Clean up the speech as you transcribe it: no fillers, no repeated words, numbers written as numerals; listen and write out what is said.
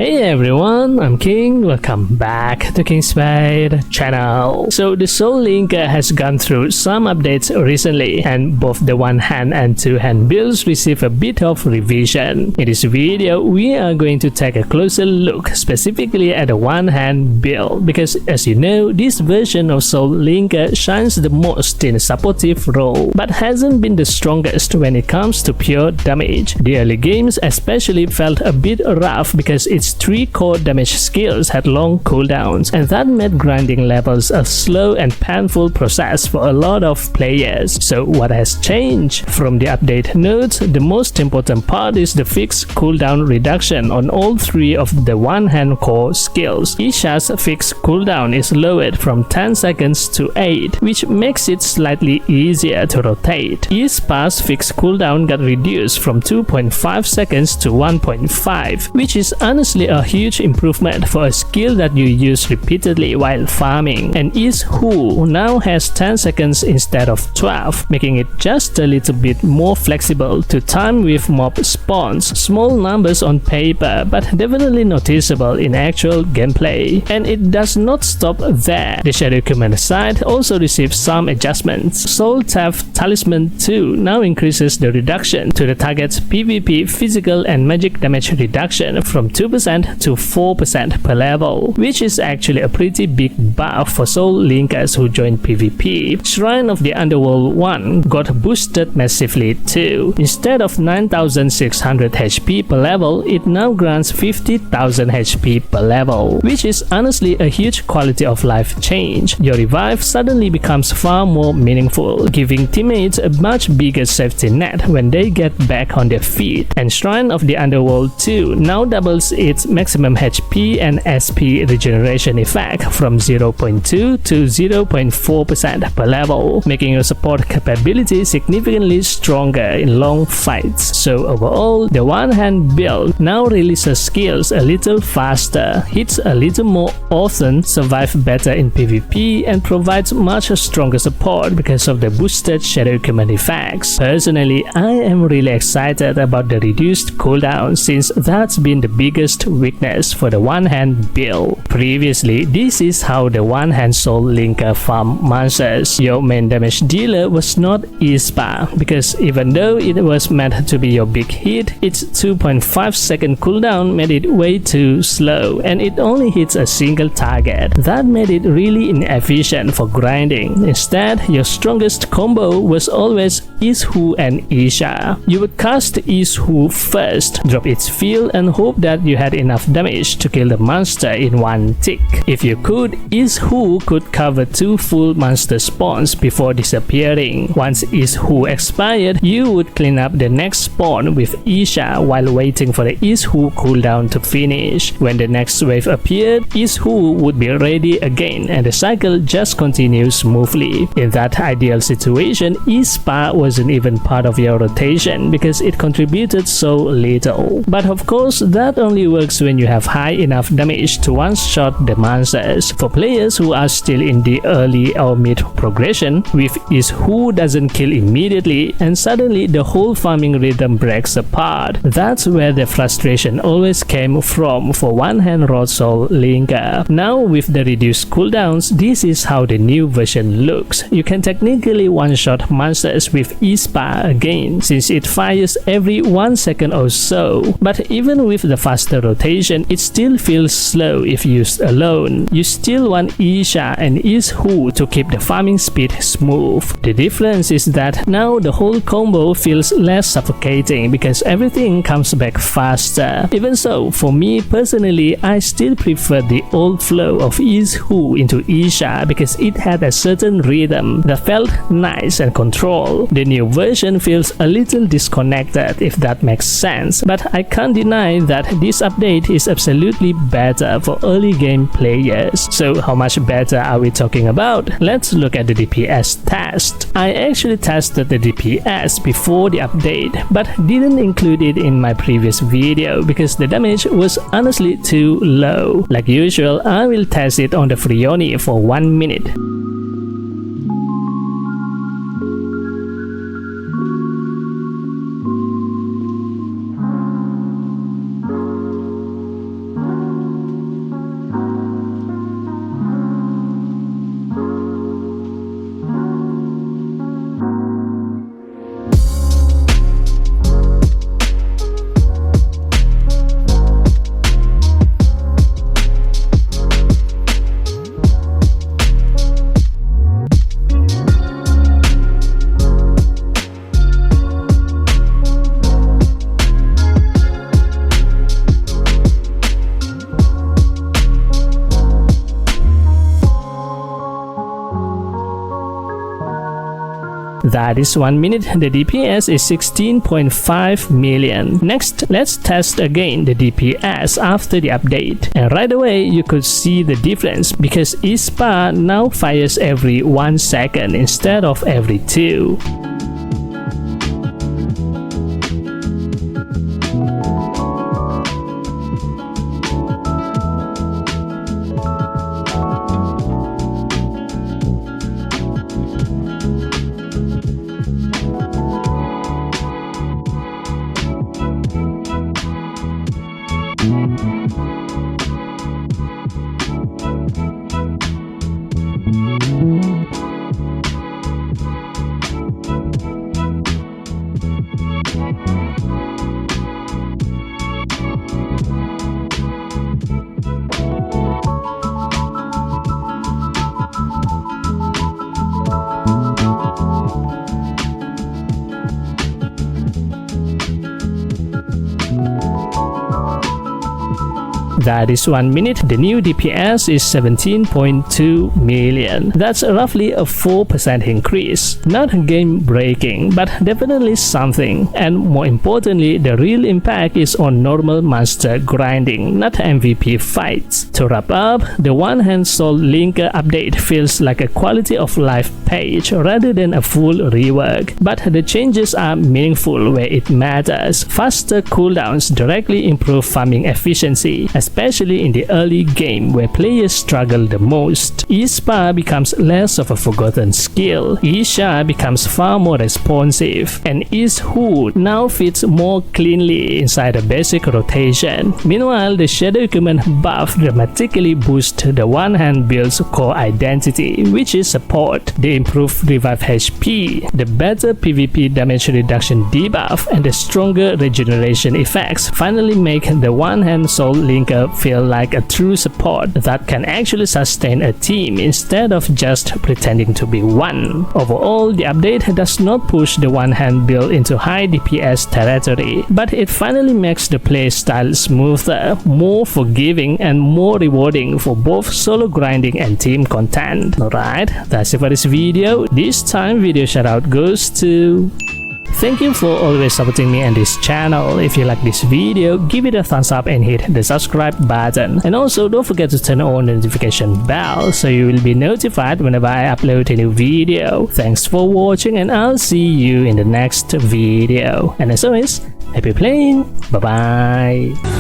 Hey everyone, I'm King. Welcome back to King Spade channel. So the Soul Linker has gone through some updates recently, and both the one-hand and two-hand builds receive a bit of revision. In this video, we are going to take a closer look specifically at the one-hand build, because as you know, this version of Soul Linker shines the most in a supportive role, but hasn't been the strongest when it comes to pure damage. The early games especially felt a bit rough because its 3 core damage skills had long cooldowns, and that made grinding levels a slow and painful process for a lot of players. So what has changed? From the update notes, the most important part is the fixed cooldown reduction on all 3 of the one-hand core skills. Isha's fixed cooldown is lowered from 10 seconds to 8, which makes it slightly easier to rotate. Ispa's fixed cooldown got reduced from 2.5 seconds to 1.5, which is honestly a huge improvement for a skill that you use repeatedly while farming. And Who now has 10 seconds instead of 12, making it just a little bit more flexible to time with mob spawns. Small numbers on paper, but definitely noticeable in actual gameplay. And it does not stop there. The Shadow Command side also receives some adjustments. Soul Theft Talisman 2 now increases the reduction to the target's PvP physical and magic damage reduction from 2% to 4% per level, which is actually a pretty big buff for Soul Linkers who join PvP. Shrine of the Underworld 1 got boosted massively too. Instead of 9600 HP per level, it now grants 50,000 HP per level, which is honestly a huge quality of life change. Your revive suddenly becomes far more meaningful, giving teammates a much bigger safety net when they get back on their feet. And Shrine of the Underworld 2 now doubles its maximum HP and SP regeneration effect from 0.2 to 0.4% per level, making your support capability significantly stronger in long fights. So overall, the one-hand build now releases skills a little faster, hits a little more often, survive better in PvP, and provides much stronger support because of the boosted Shadow Command effects. Personally, I am really excited about the reduced cooldown, since that's been the biggest weakness for the one-hand build. Previously, this is how the one-hand Soul Linker farm monsters. Your main damage dealer was not Ispa, because even though it was meant to be your big hit, its 2.5 second cooldown made it way too slow, and it only hits a single target. That made it really inefficient for grinding. Instead, your strongest combo was always Who and Isha. You would cast Who first, drop its field, and hope that you had enough damage to kill the monster in one tick. If you could, Who could cover 2 full monster spawns before disappearing. Once Who expired, you would clean up the next spawn with Isha while waiting for the Who cooldown to finish. When the next wave appeared, Who would be ready again, and the cycle just continues smoothly. In that ideal situation, Ispa wasn't even part of your rotation because it contributed so little. But of course, that only works when you have high enough damage to one-shot the monsters. For players who are still in the early or mid progression, with Who doesn't kill immediately and suddenly the whole farming rhythm breaks apart. That's where the frustration always came from for one-hand raw Soul Linker. Now with the reduced cooldowns, this is how the new version looks. You can technically one-shot monsters with Ispa again, since it fires every 1 second or so. But even with the faster rotation, it still feels slow if used alone. You still want Isha and Who to keep the farming speed smooth. The difference is that now the whole combo feels less suffocating because everything comes back faster. Even so, for me personally, I still prefer the old flow of Who into Isha because it had a certain rhythm that felt nice and controlled. The new version feels a little disconnected, if that makes sense, but I can't deny that this update is absolutely better for early game players. So how much better are we talking about? Let's look at the DPS test. I actually tested the DPS before the update, but didn't include it in my previous video because the damage was honestly too low. Like usual, I will test it on the Frioni for 1 minute. That is 1 minute. The DPS is 16.5 million. Next, let's test again the DPS after the update. And right away, you could see the difference because ISPA now fires every 1 second instead of every 2. That is 1 minute. The new DPS is 17.2 million. That's roughly a 4% increase. Not game breaking, but definitely something. And more importantly, the real impact is on normal monster grinding, not MVP fights. To wrap up, the One Hand Soul Linker update feels like a quality of life page rather than a full rework. But the changes are meaningful where it matters. Faster cooldowns directly improve farming efficiency, especially in the early game where players struggle the most. ISPA becomes less of a forgotten skill. Isha becomes far more responsive, and Ishood now fits more cleanly inside a basic rotation. Meanwhile, the Shadow Equipment buff dramatically boosts the one-hand build's core identity, which is support. The improved revive HP, the better PvP damage reduction debuff, and the stronger regeneration effects finally make the one-hand Soul Linker feel like a true support that can actually sustain a team instead of just pretending to be one. Overall, the update does not push the one-hand build into high DPS territory, but it finally makes the playstyle smoother, more forgiving, and more rewarding for both solo grinding and team content. Alright, that's it for this video. This time video shoutout goes to... Thank you for always supporting me and this channel. If you like this video, give it a thumbs up and hit the subscribe button. And also don't forget to turn on the notification bell so you will be notified whenever I upload a new video. Thanks for watching and I'll see you in the next video. And as always, happy playing. Bye bye.